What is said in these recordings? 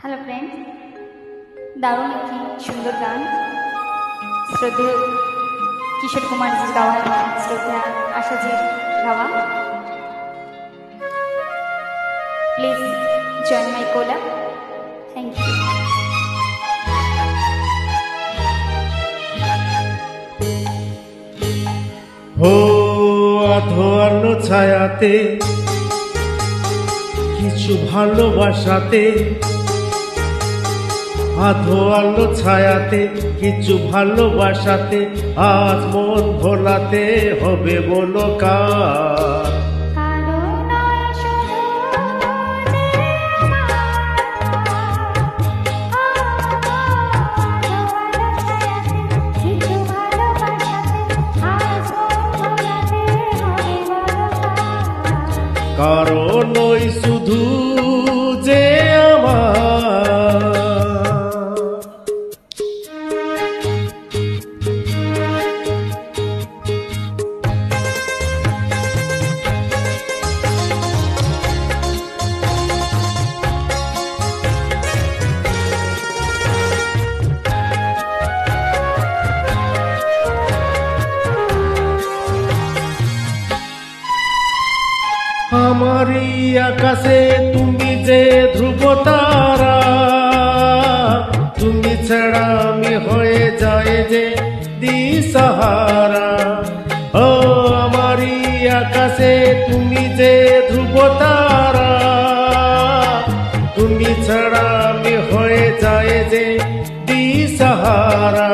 Hello friend, দারুণ একটি সুন্দর গান শ্রদ্ধেয় কিশোর কুমারজির গাওয়া, শ্রদ্ধা আশাজির গাওয়া। Please join my collab. Thank you. হো আধো আলো ছায়াতে কিছু ভালোবাসাতে, আধো আলো ছায়াতে কিছু ভালোবাসাতে, আজ মন ভোলাতে হবে বলো কার? কারণ ওই শুধু যে আমার, আমারই আকাশে তুমি যে ধ্রুব তারা, তুমি ছাড়া আমি হয়ে যায় যে দিশাহারা। ও আমারই আকাশে তুমি যে ধ্রুব তারা, তুমি ছাড়া আমি হয়ে যায় যে দিশাহারা।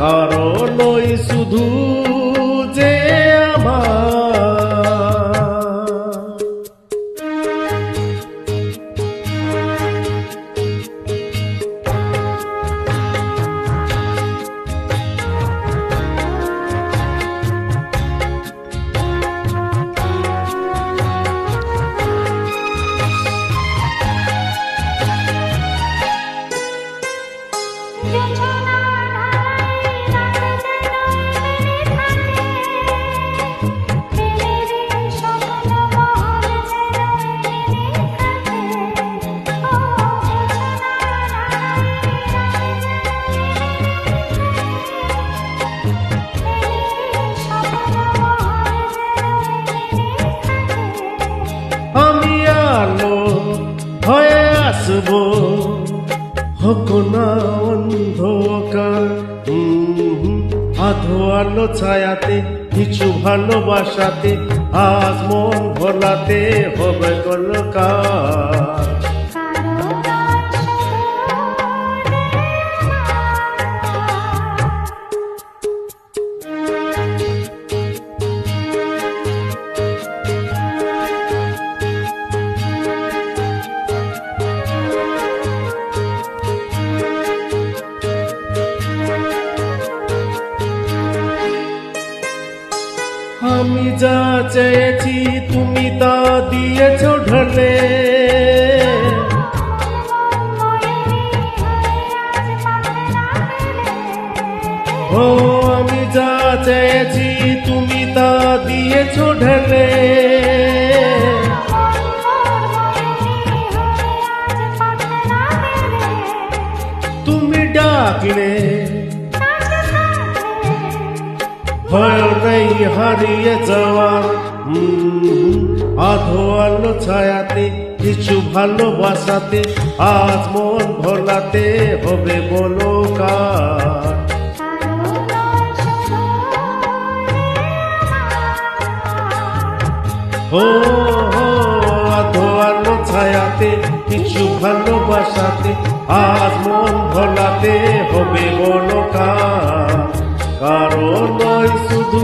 কারণ ওই শুধু যে আমি আলো হয়ে আসবো, হোক না অন্ধকার। আধো আলো ছায়াতে কিছু ভালোবাসাতে, আজ মন ভোলাতে হবে গলকার। আমি যা চেয়েছি তুমি তা দিয়েছ ঢলে, ও আমি যা চেয়েছি তুমি তা দিয়েছ ঢলে। তুমি ডাকলে ভয় নেই হারিয়ে যাওয়ার। আধো আলো ছায়াতে কিছু ভালোবাসাতে, আজ মন ভোলাতে হবে বলো কার? ও আধো আলো ছায়াতে কিছু ভালোবাসাতে, আজ মন ভোলাতে হবে বলো কার? কারণ ওই শুধু